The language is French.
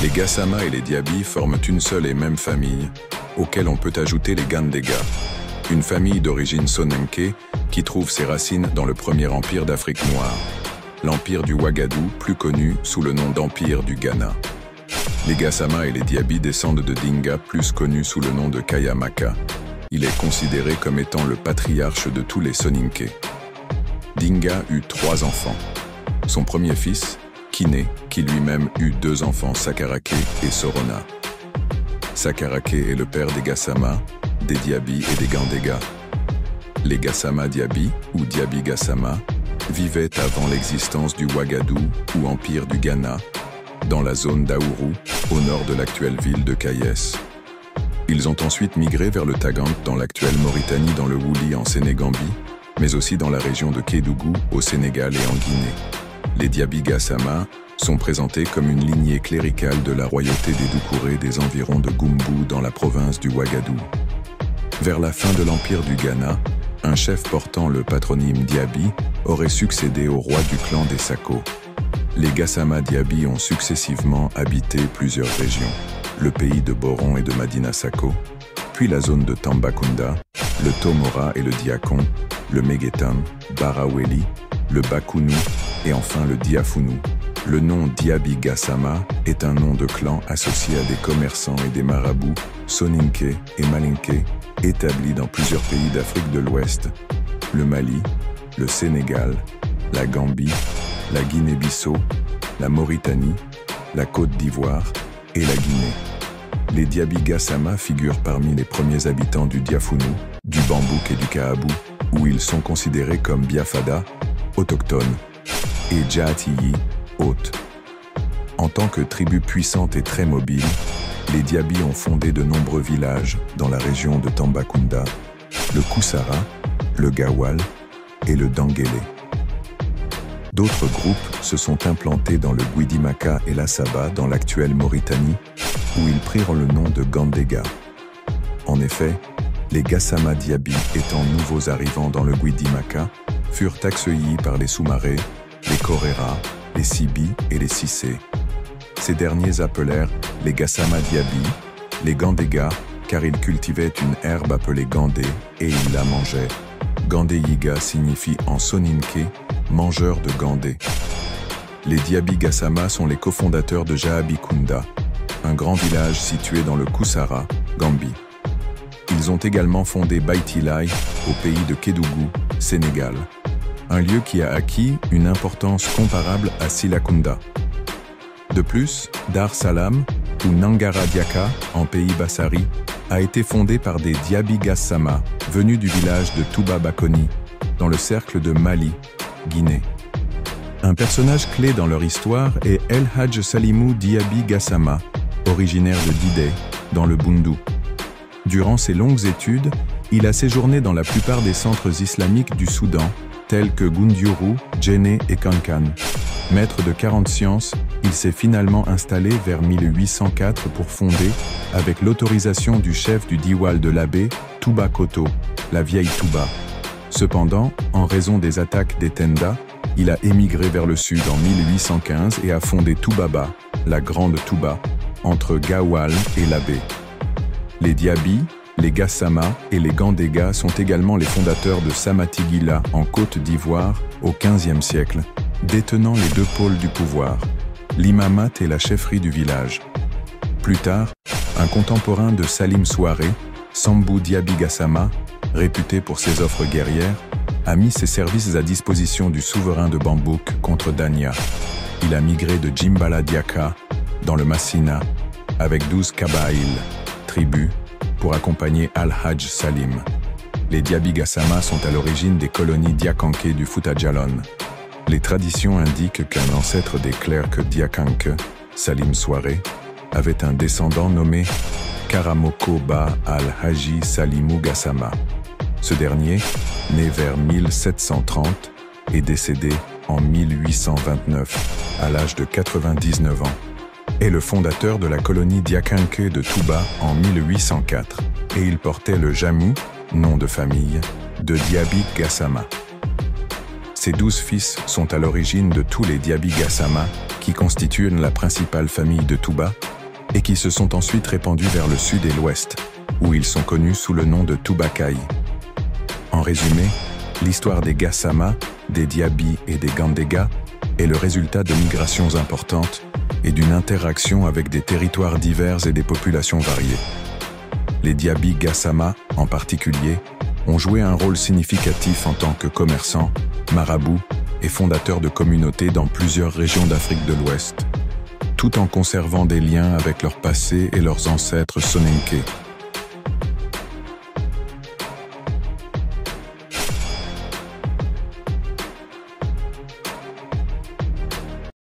Les Gassama et les Diaby forment une seule et même famille, auquel on peut ajouter les Gandega, une famille d'origine Soninké qui trouve ses racines dans le premier empire d'Afrique noire, l'empire du Ouagadou, plus connu sous le nom d'empire du Ghana. Les Gassama et les Diaby descendent de Dinga, plus connu sous le nom de Kayamaka. Il est considéré comme étant le patriarche de tous les Soninké. Dinga eut 3 enfants. Son premier fils, Kiné, qui lui-même eut 2 enfants, Sakarake et Sorona. Sakarake est le père des Gassama, des Diaby et des Gandega. Les Gassama Diaby, ou Diaby Gassama, vivaient avant l'existence du Ouagadou, ou empire du Ghana, dans la zone d'Aourou, au nord de l'actuelle ville de Kayes. Ils ont ensuite migré vers le Tagant dans l'actuelle Mauritanie, dans le Wouli en Sénégambie, mais aussi dans la région de Kédougou, au Sénégal et en Guinée. Les Diaby Gassama sont présentés comme une lignée cléricale de la royauté des Doucouré des environs de Goumbou dans la province du Ouagadou. Vers la fin de l'empire du Ghana, un chef portant le patronyme Diaby aurait succédé au roi du clan des Sako. Les Gassama Diaby ont successivement habité plusieurs régions, le pays de Boron et de Madina Sako, puis la zone de Tambacounda, le Tomora et le Diakon, le Megetan, Baraweli, le Bakounou et enfin le Diafounou. Le nom Diaby Gassama est un nom de clan associé à des commerçants et des marabouts Soninké et Malinké établis dans plusieurs pays d'Afrique de l'Ouest, le Mali, le Sénégal, la Gambie, la Guinée-Bissau, la Mauritanie, la Côte d'Ivoire et la Guinée. Les Diaby Gassama figurent parmi les premiers habitants du Diafounou, du Bambouk et du Kaabou, où ils sont considérés comme Biafada, autochtones, et Djaatiyi, hôtes. En tant que tribu puissante et très mobile, les Diaby ont fondé de nombreux villages dans la région de Tambacounda, le Koussara, le Gawal et le Dangélé. D'autres groupes se sont implantés dans le Guidimaka et la Saba dans l'actuelle Mauritanie, où ils prirent le nom de Gandega. En effet, les Gassama Diaby, étant nouveaux arrivants dans le Guidimaka, furent accueillis par les Soumarés, les Korera, les Sibi et les Sissé. Ces derniers appelèrent les Gassama Diaby les Gandega, car ils cultivaient une herbe appelée Gandé et ils la mangeaient. Gandéyiga signifie en soninké mangeur de Gandé. Les Diaby Gassama sont les cofondateurs de Jahabikunda, un grand village situé dans le Koussara, Gambie. Ils ont également fondé Baitilai au pays de Kédougou, Sénégal, un lieu qui a acquis une importance comparable à Silakunda. De plus, Dar Salam, ou Nangara Diaka, en pays Bassari, a été fondé par des Diaby Gassama, venus du village de Touba Bakoni, dans le cercle de Mali, Guinée. Un personnage clé dans leur histoire est El Hadj Salimou Diaby Gassama, originaire de Didé, dans le Boundou. Durant ses longues études, il a séjourné dans la plupart des centres islamiques du Soudan, tels que Goundiourou, Djenné et Kankan. Maître de 40 sciences, il s'est finalement installé vers 1804 pour fonder, avec l'autorisation du chef du Diwal de l'abbé, Touba Koto, la vieille Touba. Cependant, en raison des attaques des Tenda, il a émigré vers le sud en 1815 et a fondé Toubaba, la grande Touba, entre Gawal et l'abbé. Les Diaby, les Gassama et les Gandega sont également les fondateurs de Samatigila en Côte d'Ivoire au XVe siècle, détenant les 2 pôles du pouvoir, l'imamat et la chefferie du village. Plus tard, un contemporain de Salim Souaré, Sambou Diaby Gassama, réputé pour ses offres guerrières, a mis ses services à disposition du souverain de Bambouk contre Dania. Il a migré de Djimbala Diaka, dans le Massina, avec 12 Kabaïl, tribus, pour accompagner Al-Hadj Salim. Les Diaby Gassama sont à l'origine des colonies Diakanké du Fouta Djallon. Les traditions indiquent qu'un ancêtre des clercs Diakanké, Salim Souaré, avait un descendant nommé Karamoko Ba Al-Haji Salimou Gassama. Ce dernier, né vers 1730 et décédé en 1829, à l'âge de 99 ans, est le fondateur de la colonie Diakanké de Touba en 1804, et il portait le Jamou, nom de famille, de Diaby Gassama. Ses 12 fils sont à l'origine de tous les Diaby Gassama, qui constituent la principale famille de Touba, et qui se sont ensuite répandus vers le sud et l'ouest, où ils sont connus sous le nom de Tubacaï. En résumé, l'histoire des Gassama, des Diaby et des Gandega est le résultat de migrations importantes et d'une interaction avec des territoires divers et des populations variées. Les Diaby Gassama, en particulier, ont joué un rôle significatif en tant que commerçants, marabouts et fondateurs de communautés dans plusieurs régions d'Afrique de l'Ouest, tout en conservant des liens avec leur passé et leurs ancêtres Soninké.